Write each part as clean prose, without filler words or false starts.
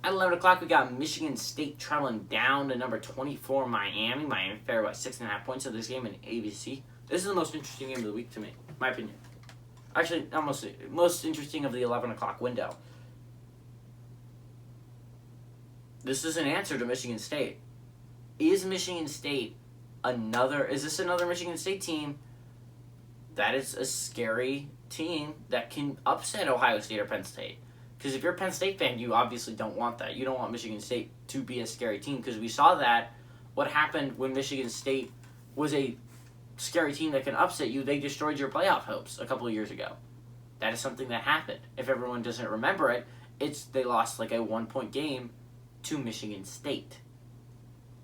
At 11 o'clock, we got Michigan State traveling down to number 24, Miami. Miami favored by 6.5 points in this game in ABC. This is the most interesting game of the week to me, in my opinion. Actually, not most interesting of the 11 o'clock window. This is an answer to Michigan State. Is Michigan State is this another Michigan State team that is a scary team that can upset Ohio State or Penn State? Because if you're a Penn State fan, you obviously don't want that. You don't want Michigan State to be a scary team, because we saw that what happened when Michigan State was a scary team that can upset you. They destroyed your playoff hopes a couple of years ago. That is something that happened. If everyone doesn't remember it, they lost like a 1-point game to Michigan State.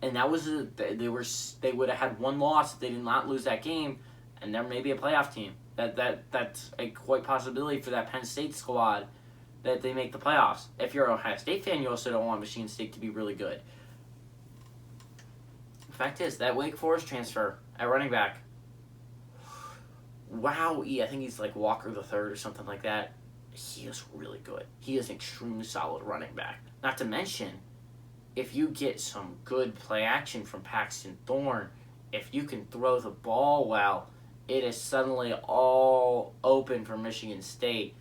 And that was they would have had one loss if they did not lose that game, and they're maybe a playoff team. That's a quite possibility for that Penn State squad, that they make the playoffs. If you're an Ohio State fan, you also don't want Michigan State to be really good. The fact is, that Wake Forest transfer at running back, wow, I think he's like Walker the Third or something like that. He is really good. He is an extremely solid running back. Not to mention, if you get some good play action from Paxton Thorne, if you can throw the ball well, it is suddenly all open for Michigan State.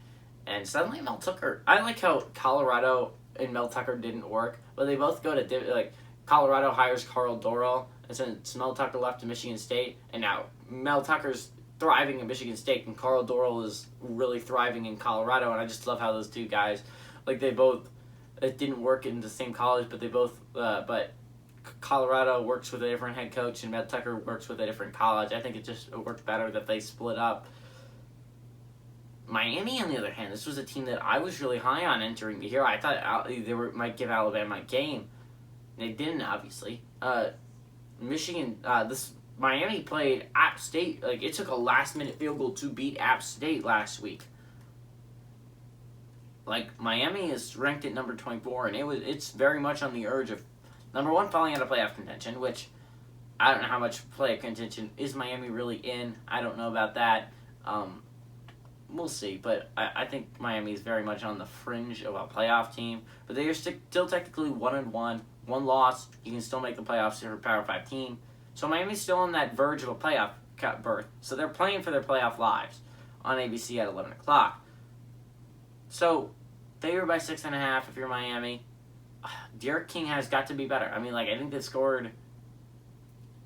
And suddenly Mel Tucker, I like how Colorado and Mel Tucker didn't work, but they both go to, Colorado hires Carl Dorrell, and since Mel Tucker left to Michigan State, and now Mel Tucker's thriving at Michigan State, and Carl Dorrell is really thriving in Colorado, and I just love how those two guys, it didn't work in the same college, but Colorado works with a different head coach, and Mel Tucker works with a different college. I think it worked better that they split up. Miami, on the other hand, this was a team that I was really high on entering the year. I thought they might give Alabama a game. They didn't, obviously. Miami played App State. It took a last-minute field goal to beat App State last week. Miami is ranked at number 24, and it's very much on the urge of, number one, falling out of playoff contention, which I don't know how much playoff contention is Miami really in. I don't know about that. We'll see, but I think Miami is very much on the fringe of a playoff team. But they are still technically 1-1, one loss. You can still make the playoffs for a Power 5 team. So Miami's still on that verge of a playoff berth. So they're playing for their playoff lives on ABC at 11 o'clock. So favored by 6.5 if you're Miami. Derek King has got to be better. I think they scored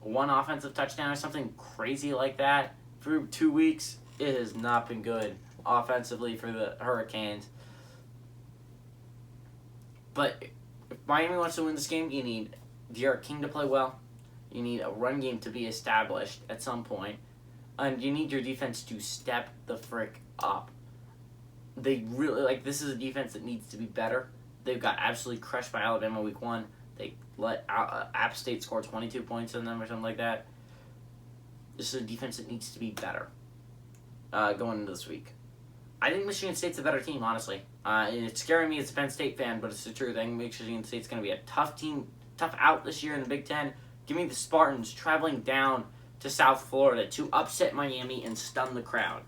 one offensive touchdown or something crazy like that for 2 weeks. It has not been good offensively for the Hurricanes. But if Miami wants to win this game, you need Derek King to play well. You need a run game to be established at some point. And you need your defense to step the frick up. They really, this is a defense that needs to be better. They've got absolutely crushed by Alabama week 1. They let App State score 22 points on them or something like that. This is a defense that needs to be better going into this week. I think Michigan State's a better team, honestly. It's scaring me as a Penn State fan, but it's the truth. I think Michigan State's going to be a tough out this year in the Big Ten. Give me the Spartans traveling down to South Florida to upset Miami and stun the crowd.